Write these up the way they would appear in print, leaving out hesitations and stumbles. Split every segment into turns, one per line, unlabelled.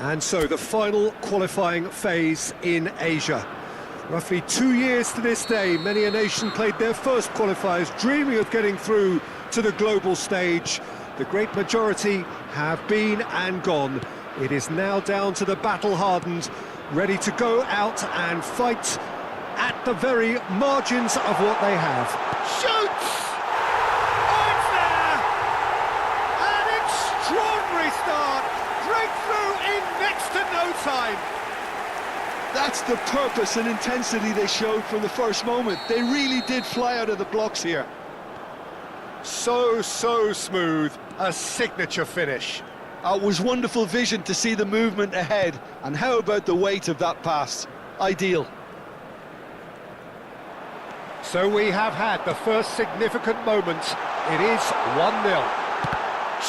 And so the final qualifying phase in Asia. Roughly 2 years to this day, many a nation played their first qualifiers, dreaming of getting through to the global stage. The great majority have been and gone. It is now down to the battle-hardened, ready to go out and fight at the very margins of what they have.
Shoots! Oh, it's there! An extraordinary start! Breakthrough in next to no time!
That's the purpose and intensity they showed from the first moment. They really did fly out of the blocks here.
So smooth, a signature finish.
It was wonderful vision to see the movement ahead, and how about the weight of that pass? Ideal.
So we have had the first significant moment. It is 1-0.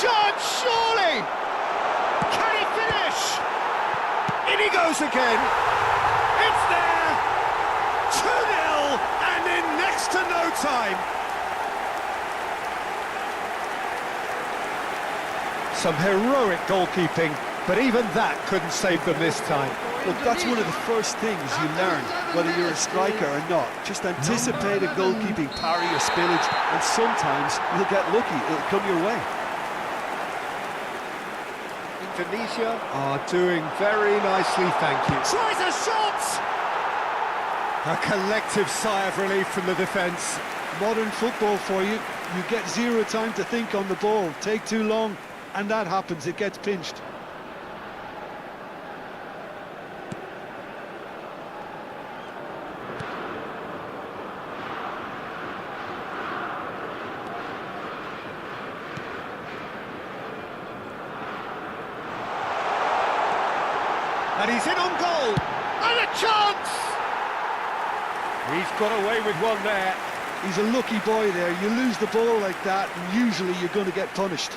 Chance, surely! Can he finish?
In he goes again.
It's there!
2-0, and in next to no time. Some heroic goalkeeping, but even that couldn't save them this time.
Look, that's one of the first things you learn, whether you're a striker or not. Just anticipate a goalkeeping parry or spillage, and sometimes you'll get lucky, it'll come your way.
Indonesia are doing very nicely, thank you.
Tries a shot!
A collective sigh of relief from the defence.
Modern football for you. You get zero time to think on the ball. Take too long, and that happens, it gets pinched.
And he's in on goal.
And a chance!
He's got away with one there.
He's a lucky boy there. You lose the ball like that, and usually you're going to get punished.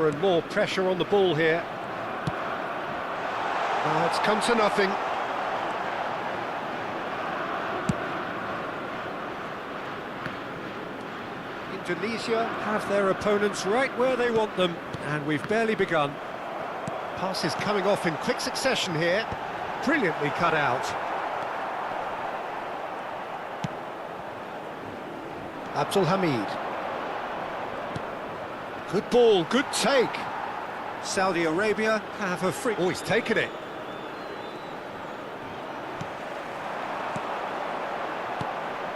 More and more pressure on the ball here. It's come to nothing. Indonesia have their opponents right where they want them, and we've barely begun. Passes coming off in quick succession here. Brilliantly cut out. Abdul Hamid. Good ball, good take. Saudi Arabia have a free... Oh, he's taken it.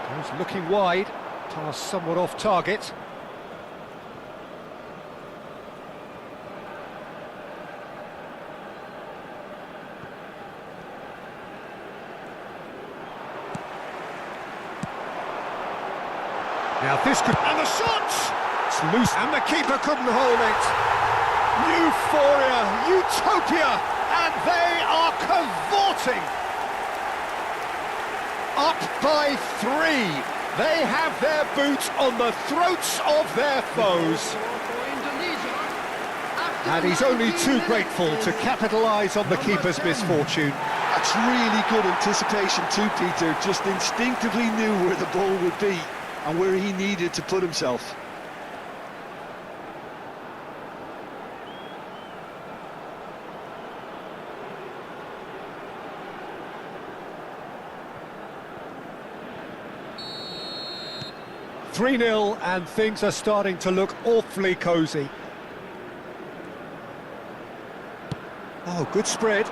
Goes looking wide. Pass somewhat off target. Now this could... And the shot! It's loose, and the keeper couldn't hold it. Euphoria, utopia, and they are cavorting. Up by 3. They have their boots on the throats of their foes. And he's only too grateful to capitalise on the keeper's misfortune.
That's really good anticipation too, Peter. Just instinctively knew where the ball would be and where he needed to put himself.
"3-0, and things are starting to look awfully cosy. Oh, good spread.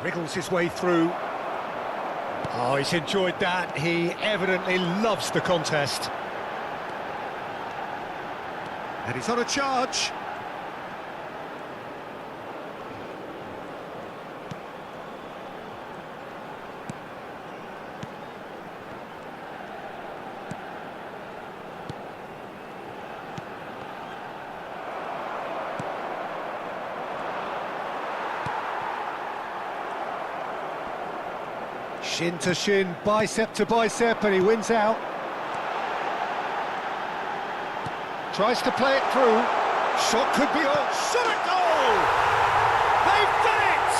Wriggles his way through. Oh, he's enjoyed that. He evidently loves the contest. And he's on a charge. Shin to shin, bicep to bicep, and he wins out. Tries to play it through. Shot could be on. Shot at goal! They've done it!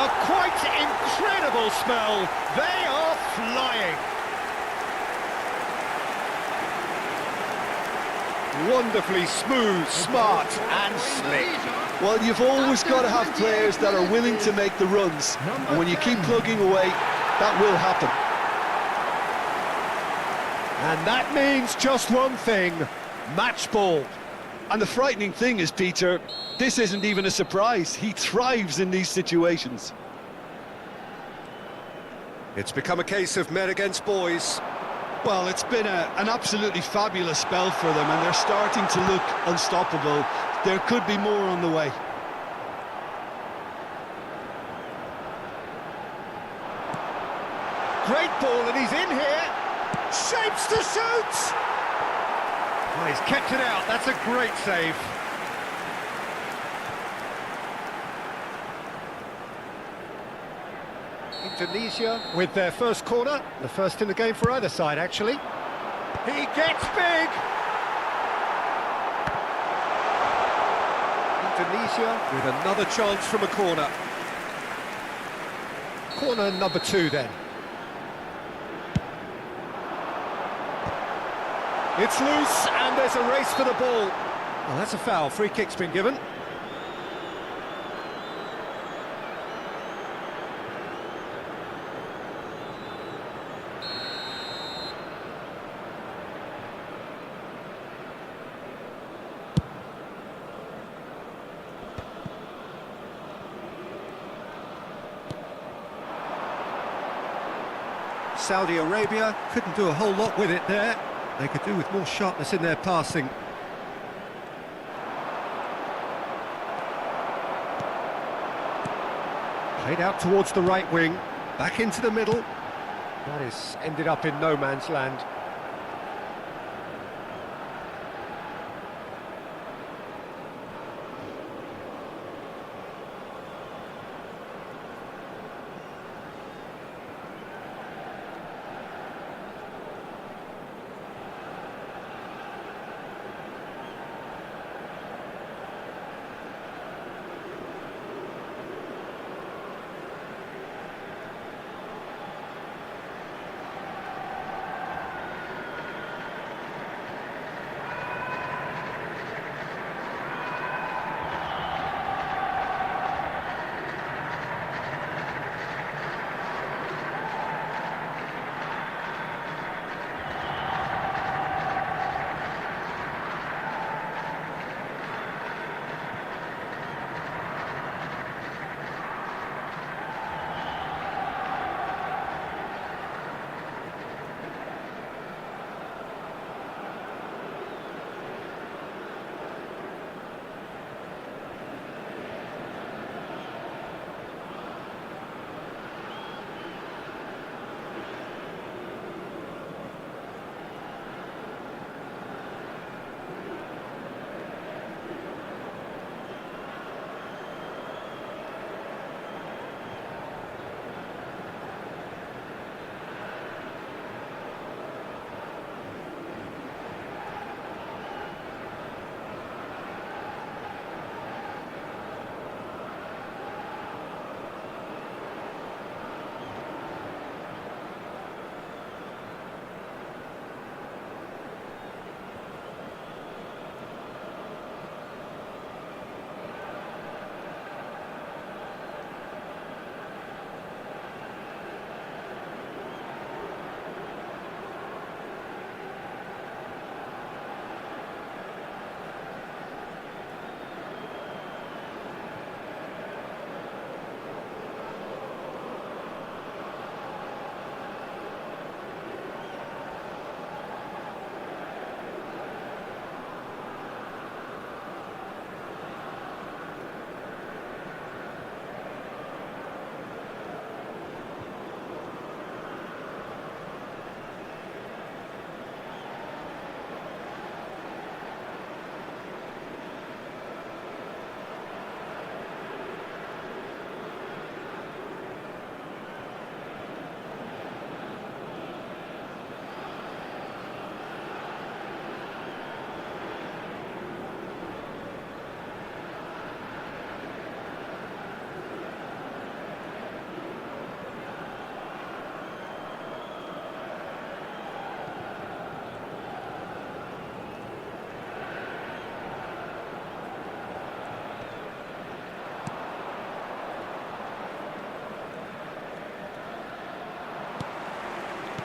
A quite incredible spell. They are flying. Wonderfully smooth, smart, and slick.
Well, you've always got to have players that are willing to make the runs, and when you keep plugging away, that will happen.
And that means just one thing: match ball.
And the frightening thing is, Peter, this isn't even a surprise. He thrives in these situations.
It's become a case of men against boys.
Well, it's been an absolutely fabulous spell for them, and they're starting to look unstoppable. There could be more on the way.
Great ball, and he's in here. Shapes to shoot! Oh, he's kept it out. That's a great save. Indonesia with their first corner. The first in the game for either side, actually. He gets big! Indonesia with another chance from a corner. Corner number 2 then. It's loose, and there's a race for the ball. Well, that's a foul. Free kick's been given. Saudi Arabia couldn't do a whole lot with it there. They could do with more sharpness in their passing. Played out towards the right wing, back into the middle. That is ended up in no man's land.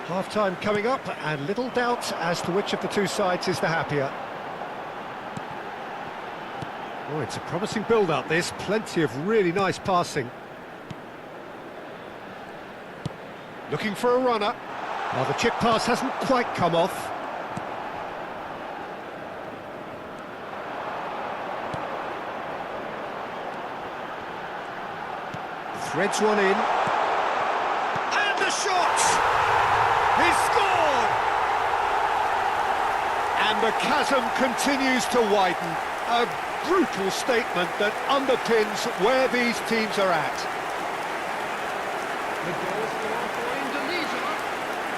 Half-time coming up, and little doubt as to which of the two sides is the happier. Oh, it's a promising build-up, this. Plenty of really nice passing. Looking for a runner. Well, the chip pass hasn't quite come off. Threads one in. And the shot! He's scored! And the chasm continues to widen. A brutal statement that underpins where these teams are at.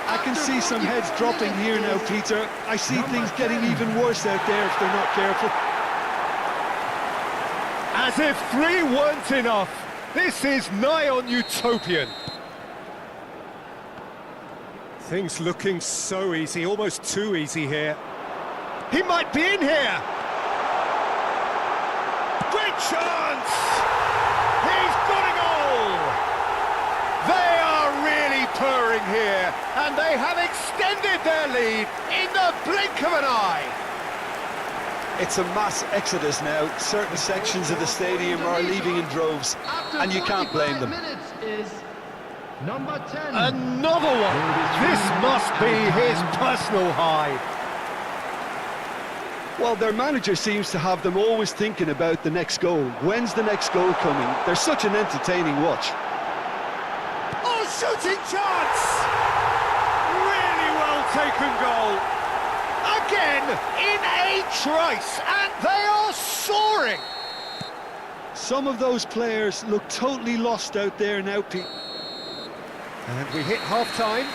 I can see some heads dropping here now, Peter. I see things getting even worse out there if they're not careful.
As if 3 weren't enough. This is nigh on utopian. Things looking so easy, almost too easy here. He might be in here! Great chance! He's got a goal! They are really purring here, and they have extended their lead in the blink of an eye.
It's a mass exodus now. Certain sections of the stadium are leaving in droves, and you can't blame them.
Number 10.
Another one! This must be his personal high.
Well, their manager seems to have them always thinking about the next goal. When's the next goal coming? They're such an entertaining watch.
Oh, shooting chance! Really well taken goal. Again, in a trice, and they are soaring.
Some of those players look totally lost out there now, Pete.
And we hit half-time.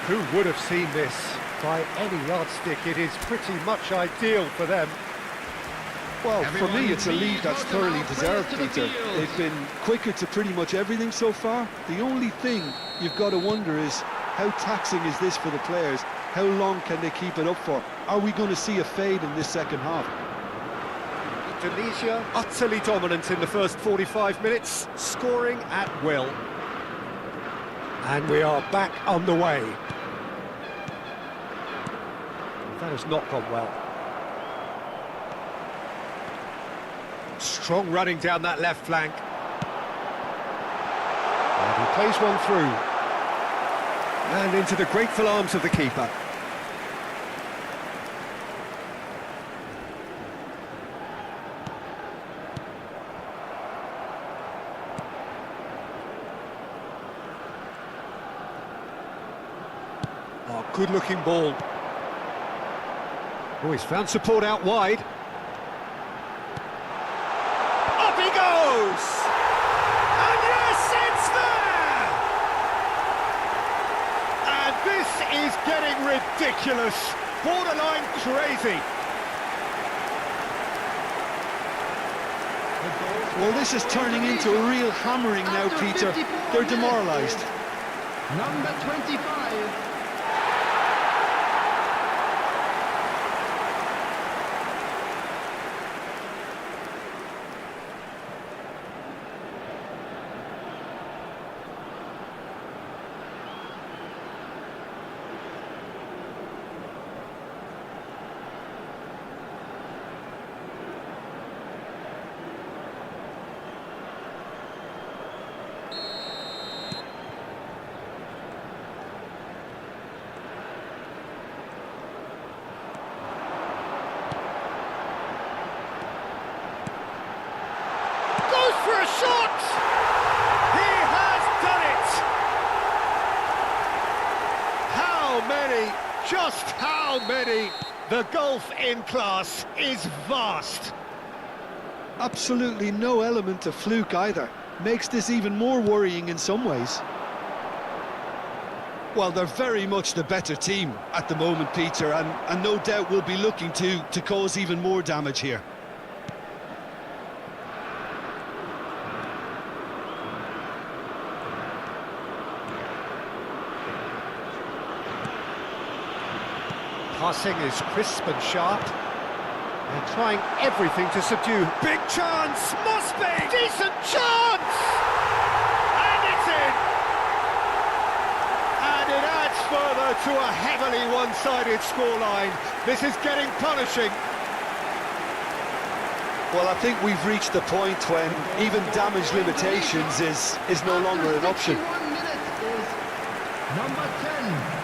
Who would have seen this? By any yardstick, it is pretty much ideal for them.
Well, for me, it's a lead that's thoroughly deserved, Peter. They've been quicker to pretty much everything so far. The only thing you've got to wonder is, how taxing is this for the players? How long can they keep it up for? Are we going to see a fade in this second half?
Tunisia utterly dominant in the first 45 minutes, scoring at will. And we are back on the way. That has not gone well. Strong running down that left flank. And he plays one through. And into the grateful arms of the keeper. Oh, good-looking ball. Oh, he's found support out wide.
Up he goes! And yes, it's there! And this is getting ridiculous, borderline crazy.
Well, this is turning into a real hammering now, Peter. They're demoralised.
Number 25.
For a shot! He has done it! How many? Just how many? The gulf in class is vast.
Absolutely no element of fluke either. Makes this even more worrying in some ways. Well, they're very much the better team at the moment, Peter, and no doubt will be looking to cause even more damage here.
Passing is crisp and sharp. They're trying everything to subdue.
Big chance! Must be! Decent chance! And it's in! And it adds further to a heavily one-sided scoreline. This is getting punishing.
Well, I think we've reached the point when even damage limitations is no longer an option.
51 minutes is number 10.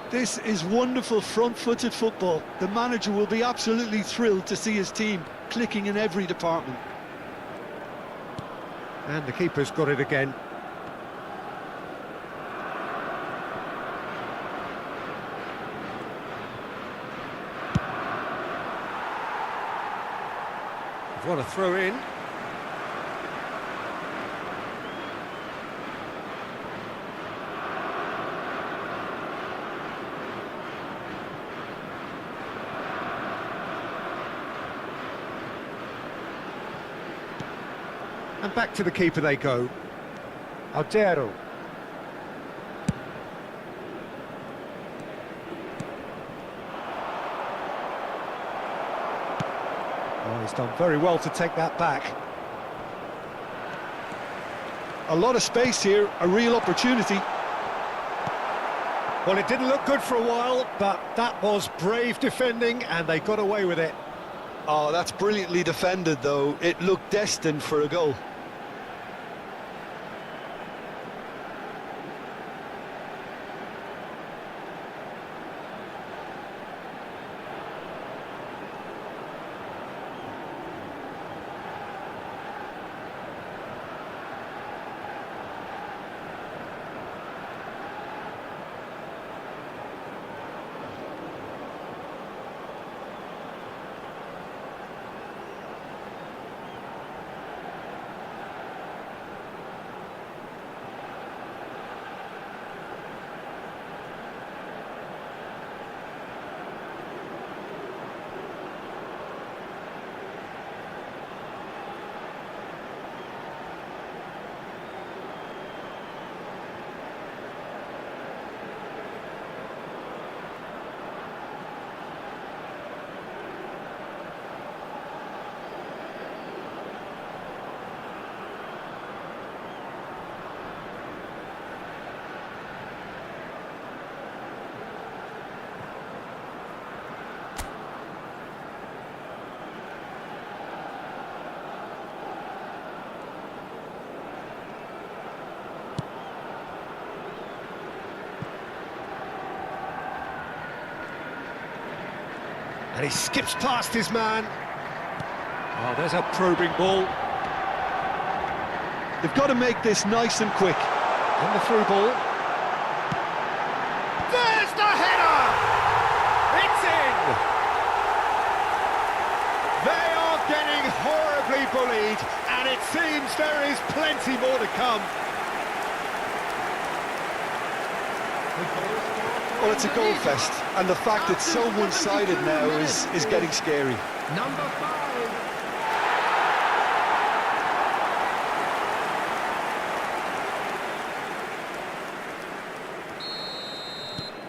This is wonderful front-footed football. The manager will be absolutely thrilled to see his team clicking in every department.
And the keeper's got it again. What a throw in. And back to the keeper they go. Altero. Oh, he's done very well to take that back.
A lot of space here, a real opportunity.
Well, it didn't look good for a while, but that was brave defending, and they got away with it.
Oh, that's brilliantly defended, though. It looked destined for a goal.
And he skips past his man. Oh, there's a probing ball.
They've got to make this nice and quick.
And the through ball.
There's the header! It's in! They are getting horribly bullied, and it seems there is plenty more to come.
Well, it's a goal fest, and the fact it's so one-sided now is getting scary.
Number 5.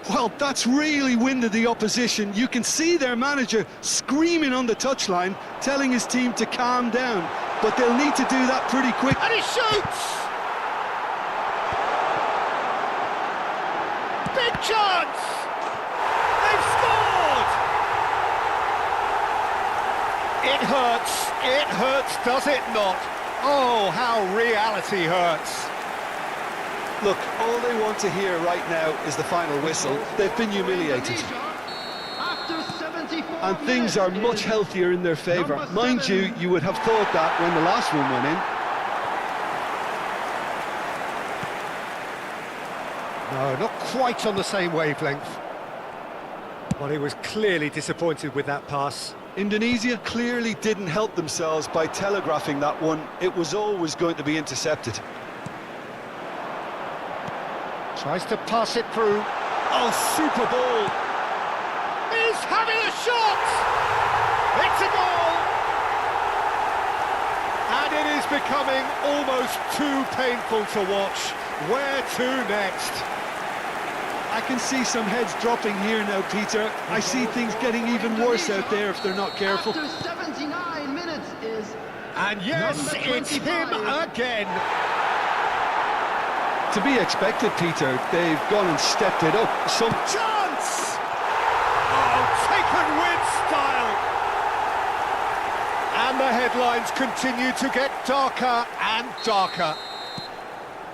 Well, that's really winded the opposition. You can see their manager screaming on the touchline, telling his team to calm down, but they'll need to do that pretty quick.
And he shoots! Big chance! They've scored! It hurts, does it not? Oh, how reality hurts.
Look, all they want to hear right now is the final whistle. They've been humiliated.
After 74
And things are much healthier in their favour. Mind you, you would have thought that when the last one went in.
No, not quite on the same wavelength. Well, he was clearly disappointed with that pass.
Indonesia clearly didn't help themselves by telegraphing that one. It was always going to be intercepted.
Tries to pass it through. Oh, super ball!
He's having a shot! It's a goal! And it is becoming almost too painful to watch. Where to next?
I can see some heads dropping here now, Peter. I see things getting even worse out there if they're not careful.
After 79 minutes is...
And yes, it's him again.
To be expected, Peter. They've gone and stepped it up. Some
Chance! Oh, taken with style.
And the headlines continue to get darker and darker.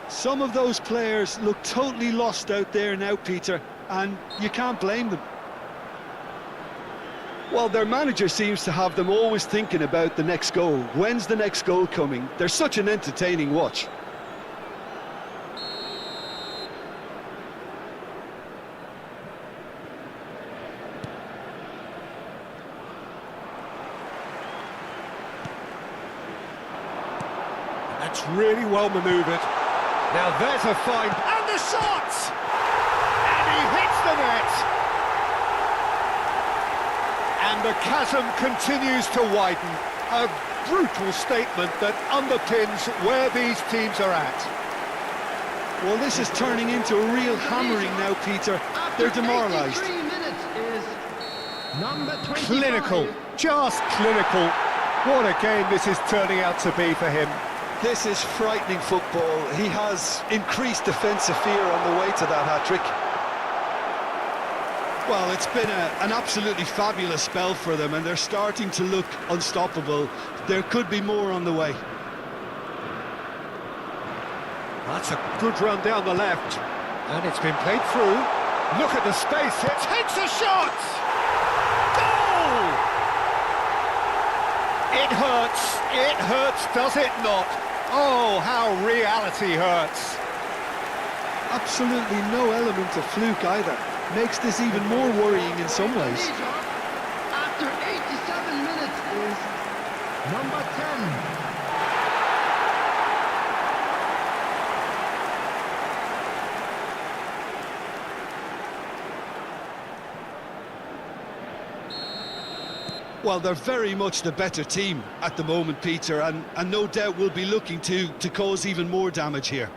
Some of those players look totally lost out there now, Peter, and you can't blame them. Well, their manager seems to have them always thinking about the next goal. When's the next goal coming? They're such an entertaining watch.
That's really well manoeuvred.
Now there's a fine... And the shot! And he hits the net!
And the chasm continues to widen. A brutal statement that underpins where these teams are at.
Well, this is turning into a real hammering now, Peter. They're demoralised.
83 minutes is number 25.
Clinical, just clinical. What a game this is turning out to be for him.
This is frightening football. He has increased defensive fear on the way to that hat-trick. Well, it's been an absolutely fabulous spell for them, and they're starting to look unstoppable. There could be more on the way.
That's a good run down the left, and it's been played through.
Look at the space, it takes a shot! Goal! It hurts, does it not? Oh, how reality hurts.
Absolutely no element of fluke either. Makes this even more worrying in some ways.
After 87 minutes is number 10.
Well, they're very much the better team at the moment, Peter, and no doubt will be looking to cause even more damage here.